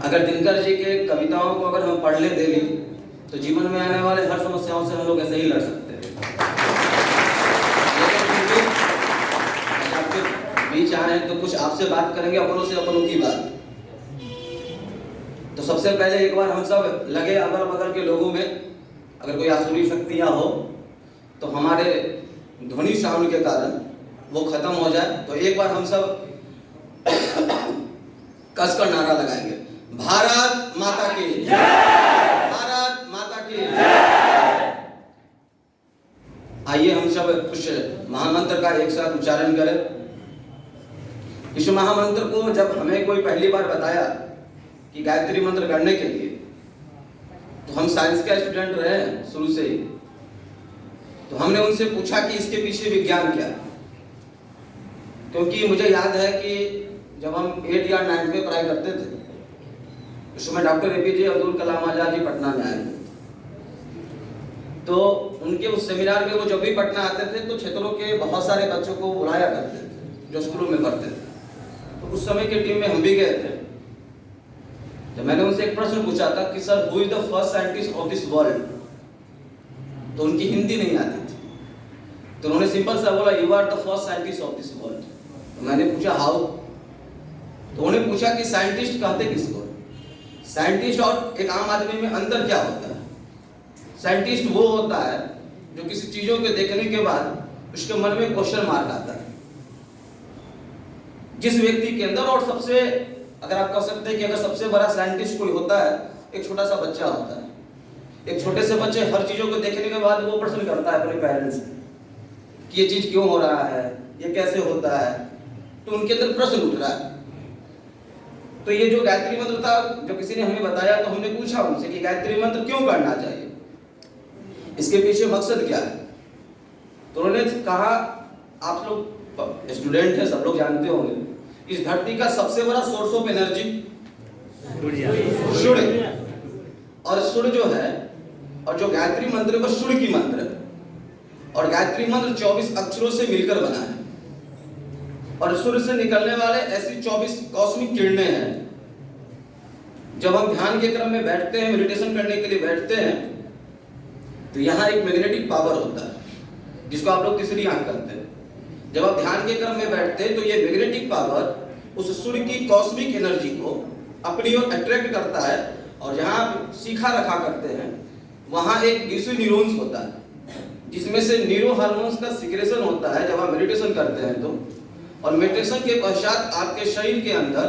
अगर दिनकर जी के कविताओं को अगर हम पढ़ ले डेली तो जीवन में आने वाले हर समस्याओं से हम लोग ऐसे ही लड़ सकते हैं। आपके बीच आए हैं तो कुछ आपसे बात करेंगे, अपनों से अपनों की बात। तो सबसे पहले एक बार हम सब लगे अगल बगल के लोगों में, अगर कोई आसुरी शक्तियां हो तो हमारे ध्वनि साउंड के कारण वो खत्म हो जाए। तो एक बार हम सब कसकर नारा लगाएंगे, भारत माता की जय, भारत माता की जय। आइए हम सब कुछ महामंत्र का एक साथ उच्चारण करें। इस महामंत्र को जब हमें कोई पहली बार बताया कि गायत्री मंत्र करने के लिए, तो हम साइंस का स्टूडेंट रहे हैं शुरू से ही, तो हमने उनसे पूछा कि इसके पीछे विज्ञान क्या है। क्योंकि मुझे याद है कि जब हम 8 या 9 में पढ़ाई करते थे, उस समय डॉक्टर APJ अब्दुल कलाम आजाद जी पटना में आए थे। तो उनके उस सेमिनार में वो जब भी पटना आते थे तो क्षेत्रों के बहुत सारे बच्चों को बुलाया करते थे जो स्कूलों में पढ़ते थे। तो उस समय की टीम में हम भी गए थे। तो मैंने उनसे एक प्रश्न पूछा था कि sir, who is the first scientist of this world? तो उनकी हिंदी नहीं आती थी, तो उन्होंने सिंपल सा बोला, you are the first scientist of this world. तो मैंने पूछा हाउ? तो उन्होंने पूछा कि साइंटिस्ट कहते किसको? साइंटिस्ट और एक आम आदमी में अंतर क्या होता है? साइंटिस्ट वो होता है जो किसी चीजों के देखने के बाद उसके मन में क्वेश्चन मार्क आता है। जिस व्यक्ति के अंदर, और सबसे, अगर आप कह सकते हैं कि अगर सबसे बड़ा साइंटिस्ट कोई होता है, एक छोटा सा बच्चा होता है। एक छोटे से बच्चे हर चीजों को देखने के बाद वो प्रश्न करता है अपने पेरेंट्स से कि ये चीज क्यों हो रहा है, ये कैसे होता है, तो उनके अंदर प्रश्न उठ रहा है। तो ये जो गायत्री मंत्र था, जो किसी ने हमें बताया, तो हमने पूछा उनसे कि गायत्री मंत्र क्यों करना चाहिए, इसके पीछे मकसद क्या है? तो उन्होंने कहा, आप लोग स्टूडेंट हैं, सब लोग जानते होंगे, इस धरती का सबसे बड़ा सोर्स ऑफ एनर्जी सूर्य, और सूर्य जो है, और जो गायत्री मंत्र है वो सूर्य की मंत्र है। और गायत्री मंत्र 24 अक्षरों से मिलकर बना है, और सूर्य से निकलने वाले ऐसी 24 कॉस्मिक किरणें हैं। जब हम ध्यान के क्रम में बैठते हैं, मेडिटेशन करने के लिए बैठते हैं, तो यहाँ एक मैग्नेटिक पावर होता है जिसको आप लोग तीसरी आंख करते हैं। जब आप ध्यान के क्रम में बैठते हैं तो ये मैग्नेटिक पावर उस सूर्य की कॉस्मिक एनर्जी को अपनी ओर अट्रैक्ट करता है, और जहां आप सीखा रखा करते हैं वहां एक ड्यूसी न्यूरॉन्स होता है जिसमें से न्यूरो हार्मोन्स का सिक्रेशन होता है जब आप मेडिटेशन करते हैं तो। और मेडिटेशन के पश्चात आपके शरीर के अंदर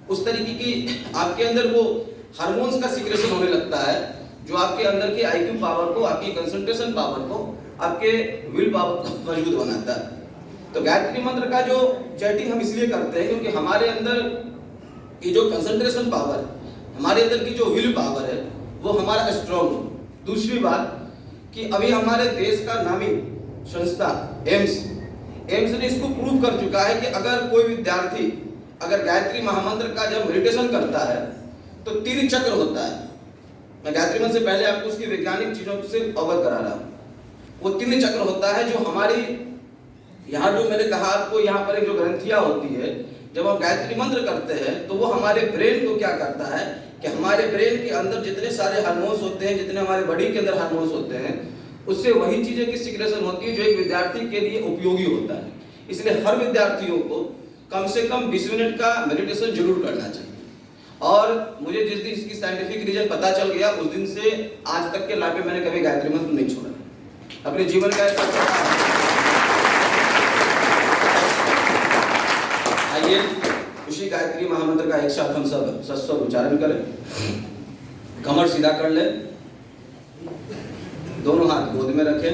उस तरीके की आपके अंदर वो हार्मोन्स का सिक्रेशन होने लगता है जो आपके अंदर के IQ पावर को, आपकी कंसंट्रेशन पावर को, आपके विल पावर को मजबूत बनाता है। तो गायत्री मंत्र का जो चैटिंग हम इसलिए करते हैं क्योंकि हमारे अंदर की जो कंसंट्रेशन पावर, हमारे अंदर की जो विल पावर है, वो हमारा स्ट्रॉन्ग हो। दूसरी बात कि अभी हमारे देश का नामी संस्था एम्स ने इसको प्रूव कर चुका है कि अगर कोई विद्यार्थी अगर गायत्री महामंत्र का जब मेडिटेशन करता है तो 3 चक्र होता है। मैं गायत्री मंत्र से पहले आपको उसकी वैज्ञानिक चीजों से अवगत करा रहा हूँ। वो 3 चक्र होता है जो हमारी, यहाँ जो मैंने कहा आपको, यहाँ पर एक जो ग्रंथियां होती है, जब हम गायत्री मंत्र करते हैं तो वो हमारे ब्रेन को क्या करता है कि हमारे ब्रेन के अंदर जितने सारे हार्मोन्स होते हैं, जितने हमारे बॉडी के अंदर हार्मोन्स होते हैं, उससे वही चीजें की सिक्रेशन होती है जो एक विद्यार्थी के लिए उपयोगी होता है। इसलिए हर विद्यार्थियों को कम से कम 20 मिनट का मेडिटेशन जरूर करना चाहिए। और मुझे जिस दिन इसकी साइंटिफिक रीजन पता चल गया, उस दिन से आज तक के लाइफ में मैंने कभी गायत्री मंत्र नहीं छोड़ा अपने जीवन का। आइए उसी गायत्री महामंत्र का एक साथ हम सब सस्वर उच्चारण करें। कमर सीधा कर ले, दोनों हाथ गोद में रखें,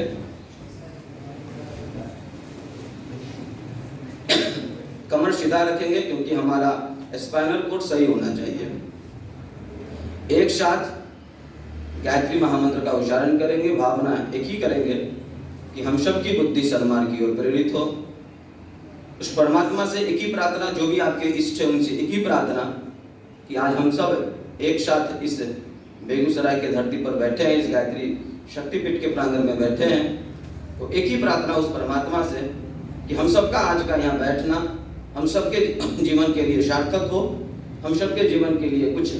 कमर सीधा रखेंगे क्योंकि हमारा स्पाइनल कोड सही होना चाहिए। एक साथ गायत्री महामंत्र का उच्चारण करेंगे। भावना एक ही करेंगे कि हम सबकी बुद्धि सन्मान की ओर प्रेरित हो। उस परमात्मा से एक ही प्रार्थना, जो भी आपके इष्ट है उनसे एक ही प्रार्थना कि आज हम सब एक साथ इस बेगूसराय के धरती पर बैठे हैं, इस गायत्री शक्तिपीठ के प्रांगण में बैठे हैं, तो एक ही प्रार्थना उस परमात्मा से कि हम सबका आज का यहाँ बैठना हम सबके जीवन के लिए सार्थक हो, हम सबके जीवन के लिए कुछ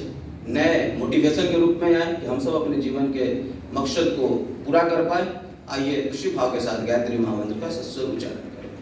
नए मोटिवेशन के रूप में आए कि हम सब अपने जीवन के मकसद को पूरा कर पाए। आइए खुशी भाव के साथ गायत्री महामंत्र का सस्वर उच्चारण करें।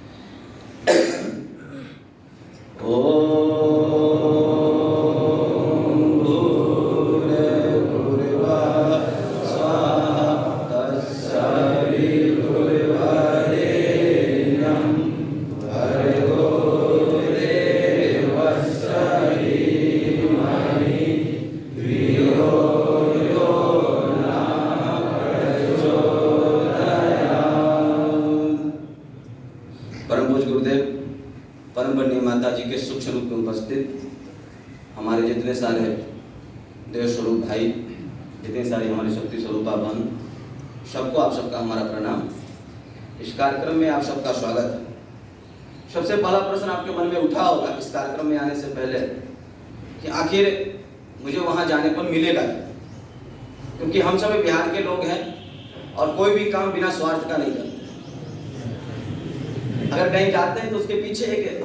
परम वंदनीय माता जी के सूक्ष्म रूप में उपस्थित हमारे जितने सारे देव स्वरूप भाई, जितने सारे हमारे शक्ति स्वरूपा बहन, सबको आप सबका हमारा प्रणाम। इस कार्यक्रम में आप सबका स्वागत है। सबसे पहला प्रश्न आपके मन में उठा होगा इस कार्यक्रम में आने से पहले कि आखिर मुझे वहां जाने पर मिलेगा, क्योंकि हम सब बिहार के लोग हैं और कोई भी काम बिना स्वार्थ का नहीं करते। अगर कहीं जाते हैं तो उसके पीछे एक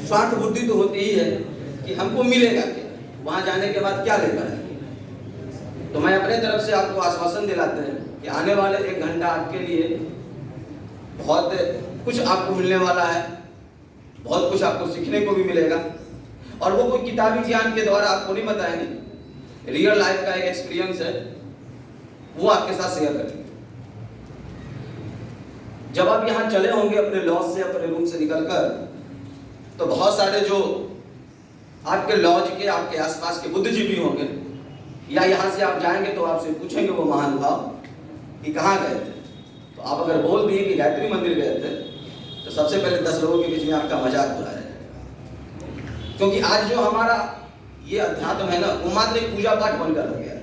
स्वार्थ बुद्धि तो होती ही है कि हमको मिलेगा क्या, वहां जाने के बाद क्या लेकर आएंगे। तो मैं अपने तरफ से आपको आश्वासन दिलाते हैं कि आने वाले 1 घंटा आपके लिए बहुत कुछ आपको मिलने वाला है, बहुत कुछ आपको सीखने को भी मिलेगा। और वो कोई किताबी ज्ञान के द्वारा आपको नहीं बताएंगे, रियल लाइफ का एक एक्सपीरियंस है, वो आपके साथ शेयर करेंगे। जब आप यहाँ चले होंगे अपने लॉज से, अपने रूम से निकलकर, तो बहुत सारे जो आपके लॉज के आपके आसपास के बुद्धिजीवी होंगे, या यहाँ से आप जाएंगे तो आपसे पूछेंगे वो महानुभाव कि कहाँ गए थे। तो आप अगर बोल दिए कि गायत्री मंदिर गए थे, तो सबसे पहले 10 लोगों के बीच में आपका मजाक उड़ा है, क्योंकि आज जो हमारा ये अध्यात्म है ना, वो मात्र एक पूजा पाठ बनकर रह गया है।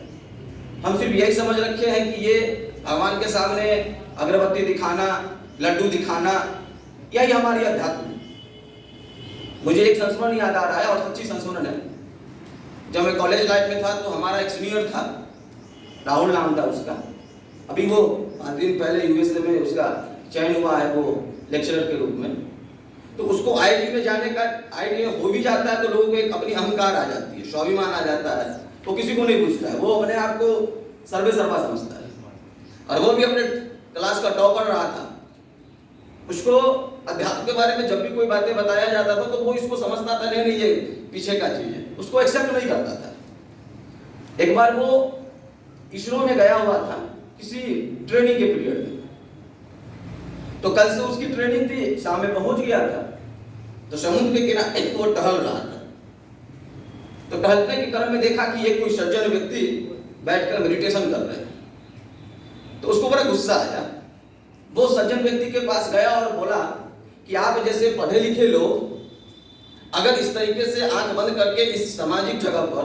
हम सिर्फ यही समझ रखे हैं कि ये भगवान के सामने अगरबत्ती दिखाना, लड्डू दिखाना, यही हमारी अध्यात्म है। मुझे एक संस्मरण याद आ रहा है और सच्ची संस्मरण है। जब मैं कॉलेज लाइफ में था तो हमारा एक सीनियर था, राहुल नाम था उसका। अभी वो 5 दिन पहले यूएसए में उसका चयन हुआ है वो लेक्चरर के रूप में। तो उसको आईआईटी में जाने का आइडिया हो भी जाता है तो लोगों को एक अपनी अहंकार आ जाती है, स्वाभिमान आ जाता है, तो किसी को नहीं पूछता है, वो अपने आप को सर्वे सर्वा समझता है। और वो भी अपने क्लास का टॉपर रहा था। उसको अध्यात्म के बारे में जब भी कोई बातें बताया जाता था तो वो इसको समझता था नहीं ये पीछे का चीज है, उसको एक्सेप्ट नहीं करता था। एक बार वो इसरो में गया हुआ था किसी ट्रेनिंग के पीरियड में, तो कल से उसकी ट्रेनिंग थी, शाम में पहुंच गया था। तो समुद्र के किनारे वो टहल रहा था। तो टहलने के क्रम में देखा कि ये कोई सज्जन व्यक्ति बैठकर मेडिटेशन कर रहे हैं। तो उसको बड़ा गुस्सा आया। वो सज्जन व्यक्ति के पास गया और बोला कि आप जैसे पढ़े लिखे लोग अगर इस तरीके से आंख बंद करके इस सामाजिक जगह पर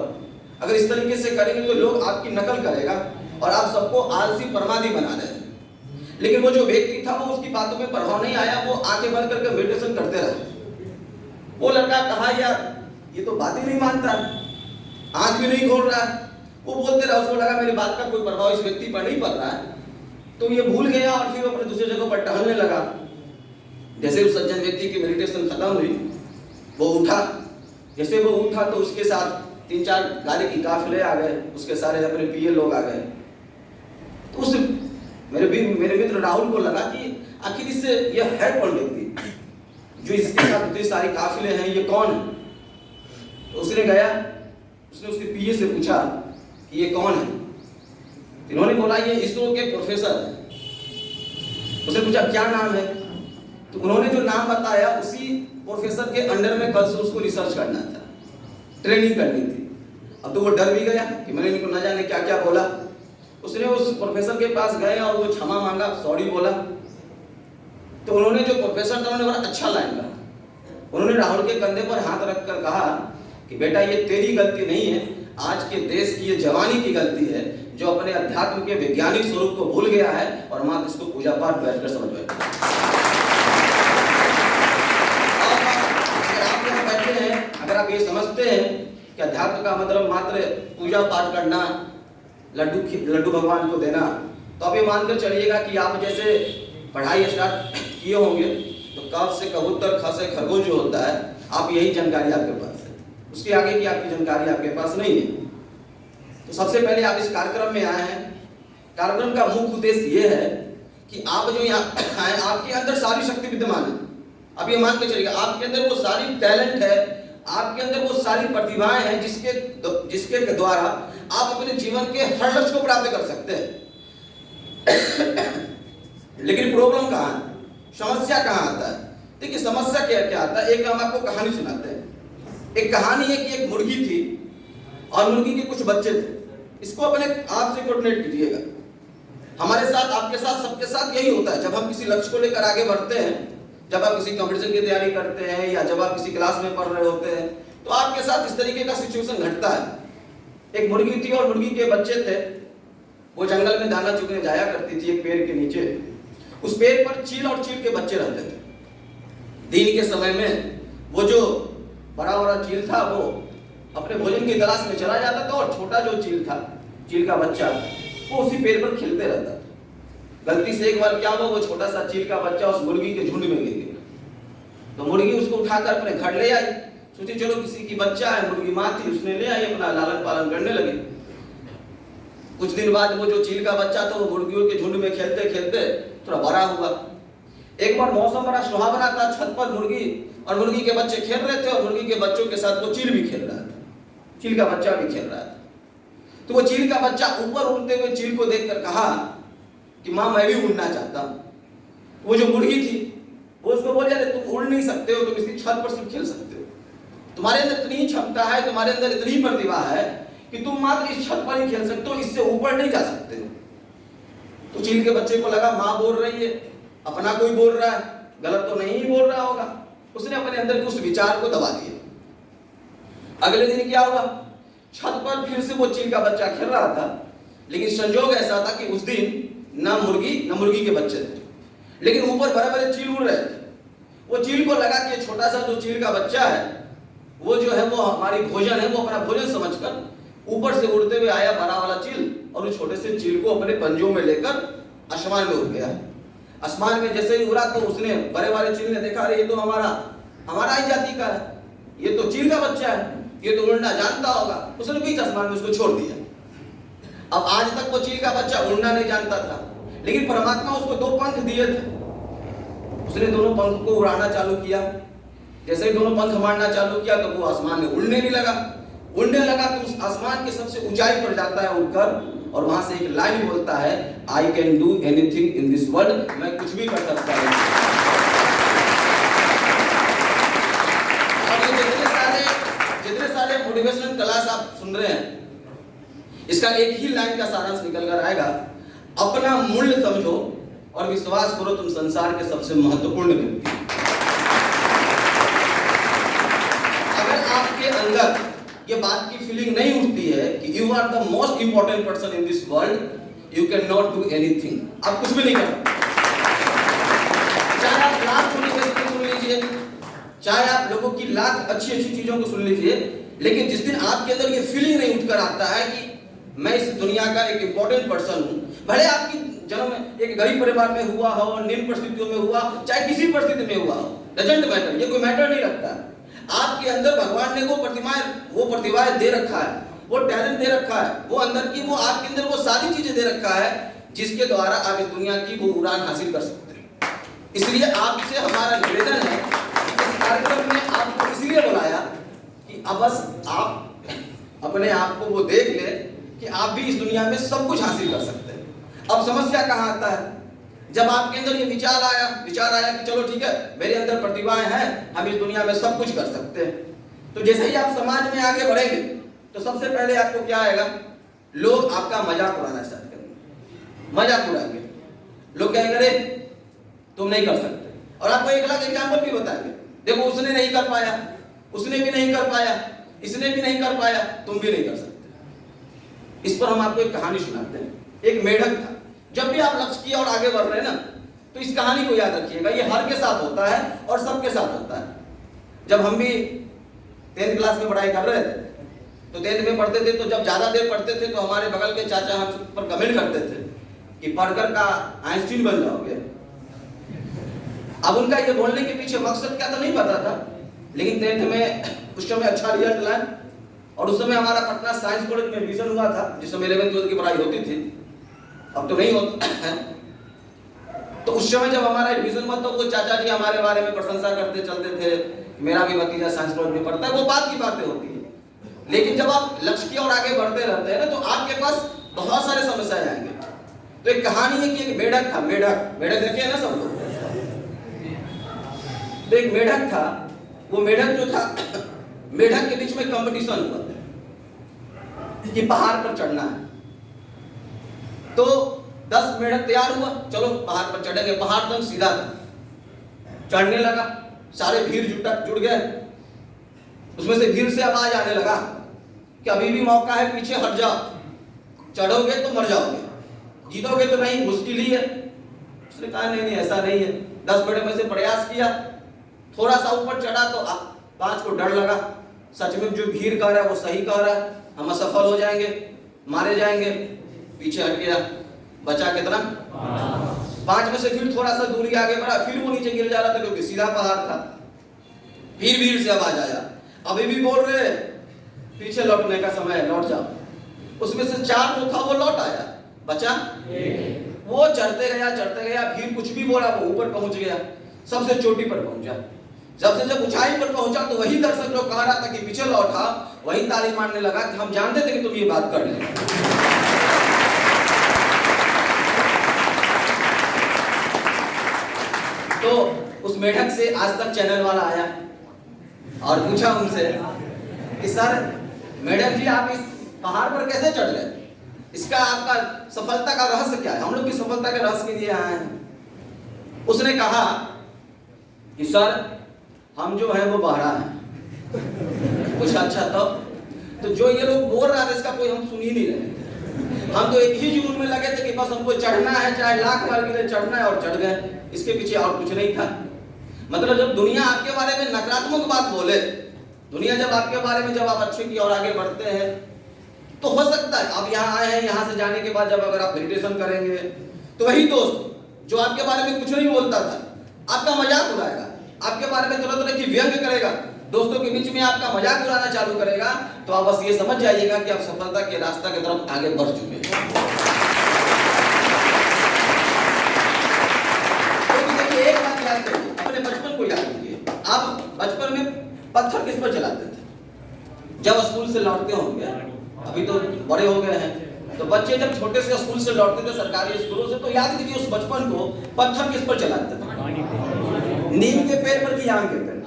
अगर इस तरीके से करेंगे तो लोग आपकी नकल करेगा और आप सबको आलसी प्रमादी बना रहे हैं। लेकिन वो जो व्यक्ति था वो उसकी बातों में प्रभाव नहीं आया, वो आंखें बंद करके मेडिटेशन करते रहे। वो लड़का कहा यार ये तो बात ही नहीं मानता, आंख भी नहीं खोल रहा। वो बोलते रहा, उसको लगा मेरी बात का कोई प्रभाव इस व्यक्ति पर नहीं पड़ रहा है, तो ये भूल गया और फिर अपने दूसरे जगह पर टहलने लगा। जैसे उस सज्जन व्यक्ति की मेडिटेशन खत्म हुई, वो उठा। जैसे वो उठा तो उसके साथ 3-4 गाड़ी की काफिले आ गए, उसके सारे अपने पीए लोग आ गए। तो उस मेरे मित्र राहुल को लगा कि आखिर इससे यह है कौन व्यक्ति जो इसके साथ इतनी सारी काफिले हैं, ये कौन है। तो उसने गया, उसने उसके पीए से पूछा कि ये कौन है। इन्होंने बोला ये इसरो के प्रोफेसर है। उसने पूछा क्या नाम है, तो उन्होंने जो नाम बताया उसी प्रोफेसर के अंडर में कल से उसको रिसर्च करना था, ट्रेनिंग करनी थी। अब तो वो डर भी गया कि मैंने इनको न जाने क्या क्या बोला। उसने उस प्रोफेसर के पास गए और वो क्षमा मांगा, सॉरी बोला। तो उन्होंने जो प्रोफेसर था उन्होंने बड़ा अच्छा लाइन कहा। उन्होंने राहुल के कंधे पर हाथ रखकर कहा कि बेटा ये तेरी गलती नहीं है, आज के देश की ये जवानी की गलती है जो अपने अध्यात्म के वैज्ञानिक स्वरूप को भूल गया है और मात्र इसको पूजा पाठ बैठकर समझ बैठा। अगर आप यहाँ बैठे हैं, अगर आप ये समझते हैं कि अध्यात्म का मतलब मात्र पूजा पाठ करना, लड्डू भगवान को देना, तो आप ये मानकर चलिएगा कि आप जैसे पढ़ाई स्टार्ट किए होंगे तो कब से कबूतर, ख से खरगोश जो होता है, आप यही जानकारी आपके पास है। उसके आगे की आपकी जानकारी आपके पास नहीं है। तो सबसे पहले आप इस कार्यक्रम में आए हैं। कार्यक्रम का मुख्य उद्देश्य ये है कि आप जो यहाँ आए, आपके अंदर सारी शक्ति विद्यमान है। अब ये मान के चलिएगा, आपके अंदर वो सारी टैलेंट है, आपके अंदर वो सारी प्रतिभाएं हैं जिसके द्वारा आप अपने जीवन के हर लक्ष्य को प्राप्त कर सकते हैं। लेकिन प्रॉब्लम कहाँ है, समस्या कहाँ आता है? देखिए समस्या क्या आता है, एक हम आपको कहानी सुनाते हैं। एक कहानी है कि एक मुर्गी थी और मुर्गी के कुछ बच्चे थे। इसको अपने आप से कोऑर्डिनेट कीजिएगा। हमारे साथ, आपके साथ, सबके साथ यही होता है। जब हम किसी लक्ष्य को लेकर आगे बढ़ते हैं, जब आप किसी कंपटीशन की तैयारी करते हैं या जब आप किसी क्लास में पढ़ रहे होते हैं, तो आपके साथ इस तरीके का सिचुएशन घटता है। एक मुर्गी थी और मुर्गी के बच्चे थे। वो जंगल में दाना चुगने जाया करती थी एक पेड़ के नीचे। उस पेड़ पर चील और चील के बच्चे रहते थे। दिन के समय में वो जो बड़ा बड़ा चील था वो अपने भोजन की तलाश में चला जाता था और छोटा जो चील था, चील का बच्चा, वो उसी पेड़ पर खेलते रहता था। गलती से एक बार क्या हुआ, वो छोटा सा चील का बच्चा उस मुर्गी के झुंड में गिर गया। तो मुर्गी उसको उठाकर अपने घर ले आई। सोची चलो किसी की बच्चा है, मुर्गी माँ थी, उसने ले आई, अपना लालन पालन करने लगे। कुछ दिन बाद वो जो चील का बच्चा था वो मुर्गियों के झुंड में खेलते खेलते थोड़ा बड़ा हुआ। एक बार मौसम बड़ा सुहावना था, छत पर मुर्गी और मुर्गी के बच्चे खेल रहे थे और मुर्गी के बच्चों के साथ वो चील भी खेल रहा था, चील का बच्चा भी खेल रहा था। तो वो चील का बच्चा ऊपर उड़ते हुए चील को देखकर कहा कि माँ मैं भी उड़ना चाहता हूँ। वो जो मुर्गी थी वो उसको बोल रही, तुम उड़ नहीं सकते हो, तुम इसी छत पर सिर्फ खेल सकते हो। तुम्हारे अंदर इतनी क्षमता है, तुम्हारे अंदर इतनी प्रतिभा है कि तुम मात्र इस छत पर ही खेल सकते हो, इससे ऊपर नहीं जा सकते। तो चील के बच्चे को लगा माँ बोल रही है, अपना कोई बोल रहा है, गलत तो नहीं बोल रहा होगा। उसने अपने अंदर के उस विचार को दबा दिया। अगले दिन क्या हुआ, छत पर फिर से वो चील का बच्चा खेल रहा था, लेकिन संजोग ऐसा था कि उस दिन ना मुर्गी के बच्चे थे, लेकिन ऊपर बड़े बड़े चील उड़ रहे थे। वो चील को लगा कि छोटा सा जो चील का बच्चा है वो जो है वो हमारी भोजन है, वो अपना भोजन समझकर ऊपर से उड़ते हुए आया बड़ा वाला चील और उस छोटे से चील को अपने पंजों में लेकर आसमान में उड़ गया। आसमान में जैसे ही उड़ा तो उसने बड़े वाले चील ने देखा, अरे ये तो हमारा ही जाति का है, ये तो चील का बच्चा है, ये तो उड़ना जानता होगा। उसने बीच आसमान में उसको छोड़ दिया। अब आज तक वो चील का बच्चा उड़ना नहीं जानता था, लेकिन परमात्मा उसको 2 पंख दिए थे। उसने दोनों पंख को उड़ाना चालू किया। जैसे ही दोनों पंख मारना चालू किया तो वो आसमान में उड़ने भी लगा। उड़ने लगा तो उस आसमान के सबसे ऊंचाई पर जाता है उड़कर, और वहां से एक लाइन बोलता है, I can do anything in this world, मैं कुछ भी कर सकता हूं। और ये जितने सारे मोटिवेशनल क्लास आप सुन रहे हैं, इसका एक ही लाइन का सारांश निकल कर आएगा, अपना मूल्य समझो और विश्वास करो तुम संसार के सबसे महत्वपूर्ण व्यक्ति। अगर आपके अंदर ये बात की फीलिंग नहीं उठती है कि you are the most important person in this world, you can not do anything. आप कुछ भी नहीं कर सकते। चाहे आप लाख मोटिवेशन सुन लीजिए, चाहे आप लोगों की लाख अच्छी अच्छी चीजों को सुन लीजिए, लेकिन जिस दिन आपके अंदर ये फीलिंग नहीं उठकर आता है कि मैं इस दुनिया का एक इंपॉर्टेंट पर्सन हूं, भले आपकी जन्म एक गरीब परिवार में हुआ हो, निम्न परिस्थितियों में हुआ, चाहे किसी परिस्थिति में हुआ हो, डजंट मैटर, ये कोई मैटर नहीं रखता। आपके अंदर भगवान ने वो प्रतिभाएं दे रखा है, वो टैलेंट दे रखा है, वो अंदर की वो आपके अंदर वो सारी चीजें दे रखा है जिसके द्वारा आप इस दुनिया की वो उड़ान हासिल कर सकते हैं। इसलिए आपसे हमारा निवेदन है कि इस कार्यक्रम में आपको इसलिए बुलाया कि अब बस आप अपने आप को वो देख ले कि आप भी इस दुनिया में सब कुछ हासिल कर सकते हैं। अब समस्या कहाँ आता है, जब आपके अंदर ये विचार आया कि चलो ठीक है, मेरे अंदर प्रतिभाएं हैं, हम इस दुनिया में सब कुछ कर सकते हैं, तो जैसे ही आप समाज में आगे बढ़ेंगे तो सबसे पहले आपको क्या आएगा, लोग आपका मजाक उड़ाना स्टार्ट करेंगे, मजाक उड़ाएंगे। लोग कहेंगे अरे तुम नहीं कर सकते, और आपको 1 लाख एग्जाम्पल भी बताएंगे, देखो उसने नहीं कर पाया, उसने भी नहीं कर पाया, इसने भी नहीं कर पाया, तुम भी नहीं कर सकते। इस पर हम आपको एक कहानी सुनाते हैं। एक मेढक था। जब भी आप लक्ष्य की और आगे बढ़ रहे हैं ना, तो इस कहानी को याद रखिएगा, ये हर के साथ होता है और सबके साथ होता है। जब हम भी 10th क्लास में पढ़ाई कर रहे थे, तो 10th में पढ़ते थे, तो जब ज्यादा देर पढ़ते थे तो हमारे बगल के चाचा हम पर कमेंट करते थे कि पढ़कर का आइंस्टीन बन जाओगे। अब उनका ये बोलने के पीछे मकसद क्या था नहीं पता था, लेकिन 10th में उस समय अच्छा रिजल्ट लाए। और उस समय हमारा पटना साइंस कॉलेज में एडमिशन हुआ था, जिस समय 11th 12th की पढ़ाई होती थी, अब तो नहीं होता है। तो उस समय जब हमारा एडमिशन हुआ तो वो चाचा जी हमारे बारे में प्रशंसा करते चलते थे, मेरा भी भतीजा साइंस कॉलेज में पढ़ता है, वो बात की बातें होती है। लेकिन जब आप लक्ष्य की ओर आगे बढ़ते रहते हैं ना, तो आपके पास बहुत सारे समस्याएं आएंगे। तो एक कहानी है कि एक मेढक था, मेढक देखे ना सब लोग। तो एक मेढक था, वो मेढक जो था, मेढक के बीच में कंपटीशन हुआ कि पहाड़ पर चढ़ना है। तो 10 मेढक तैयार हुआ, चलो पहाड़ पर चढ़ेंगे। पहाड़ एकदम सीधा था, चढ़ने लगा, सारे भीड़ जुड़ गए। उसमें से भीड़ से आवाज आने लगा कि अभी भी मौका है, पीछे हट जाओ, चढ़ोगे तो मर जाओगे, जीतोगे तो नहीं, मुश्किल ही है। उसने कहा नहीं ऐसा नहीं है। 10 मेढक में से प्रयास किया, थोड़ा सा ऊपर चढ़ा तो 5 को डर लगा, सच में जो भीड़ कह रहा है वो सही कह रहा है, हम असफल हो जाएंगे, मारे जाएंगे। पीछे हट गया, बचा कितना? 5 में से फिर थोड़ा सा दूरी आगे बढ़ा, फिर वो नीचे गिर जा रहा था क्योंकि सीधा पहाड़ था। फिर भीड़ से आवाज आया, अभी भी बोल रहे पीछे लौटने का समय है, लौट जाओ। उसमें से 4 जो था वो लौट आया, बचा वो चढ़ते गया, भीड़ कुछ भी बोला, वो ऊपर पहुंच गया, सबसे चोटी पर पहुंचा। जब ऊंचाई पर पहुंचा तो वही दर्शक जो कह रहा था कि पीछे लौटा, वही ताली मारने लगा कि हम जानते थे कि तुम ये बात कर ले। तो उस मेढक से आज तक चैनल वाला आया और पूछा उनसे कि सर मेढक जी, आप इस पहाड़ पर कैसे चढ़ गए? इसका आपका सफलता का रहस्य क्या है? हम लोग की सफलता के रहस्य के लिए आए हैं। उसने कहा कि सर हम जो है वो बहरा है। कुछ अच्छा तो जो ये लोग बोल रहा था इसका कोई हम सुन ही नहीं रहे थे। हम तो एक ही जुनून में लगे थे कि बस हमको चढ़ना है, चाहे लाख बार गिरे चढ़ना है, और चढ़ गए। इसके पीछे और कुछ नहीं था। मतलब जब दुनिया आपके बारे में नकारात्मक बात बोले, दुनिया जब आपके बारे में, जब आप अच्छे की ओर आगे बढ़ते हैं, तो हो सकता है आप यहाँ आए हैं, यहाँ से जाने के बाद जब अगर आप मेडिटेशन करेंगे तो वही दोस्त जो आपके बारे में कुछ नहीं बोलता था, आपका मजाक उड़ाएगा, आपके बारे में तरह की व्यंग करेगा, दोस्तों के बीच में आपका मजाक उड़ाना चालू करेगा। तो आप बस ये समझ जाइएगा कि आप सफलता के रास्ता की तरफ आगे बढ़ चुके हैं। तो देखिए, एक बात याद करिए, अपने बचपन को याद कीजिए। आप बचपन में पत्थर किस पर चलाते थे? जब स्कूल से लौटते होंगे, अभी तो बड़े हो गए हैं, तो बच्चे जब छोटे से स्कूल से लौटते थे, सरकारी स्कूलों से, तो याद कीजिए उस बचपन को पत्थर किस पर चलाते थे? नीम के पेड़ पर कि आम के पेड़?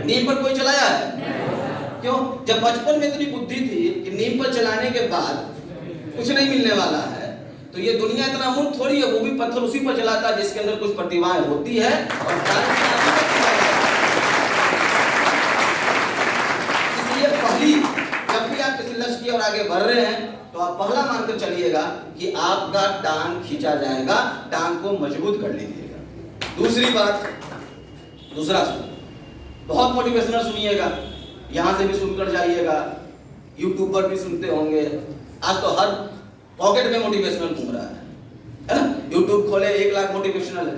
नीम पर कोई चलाया है? क्यों? जब बचपन में इतनी बुद्धि थी कि नीम पर चलाने के बाद कुछ नहीं मिलने वाला है, तो ये दुनिया इतना मूर्ख थोड़ी है, वो भी पत्थर उसी पर चलाता है जिसके अंदर कुछ प्रतिभाएं होती है। और इसलिए पहली, जब भी आप किसी लक्ष्य की ओर आगे बढ़ रहे हैं, तो आप पहला मानकर चलिएगा कि आपका टांग खींचा जाएगा, टांग को मजबूत कर लीजिएगा। दूसरी बात, दूसरा सुन, बहुत मोटिवेशनल सुनिएगा, यहां से भी सुनकर जाइएगा, यूट्यूब पर भी सुनते होंगे। आज तो हर पॉकेट में मोटिवेशनल घूम रहा है ना? यूट्यूब खोले 1 लाख मोटिवेशनल है,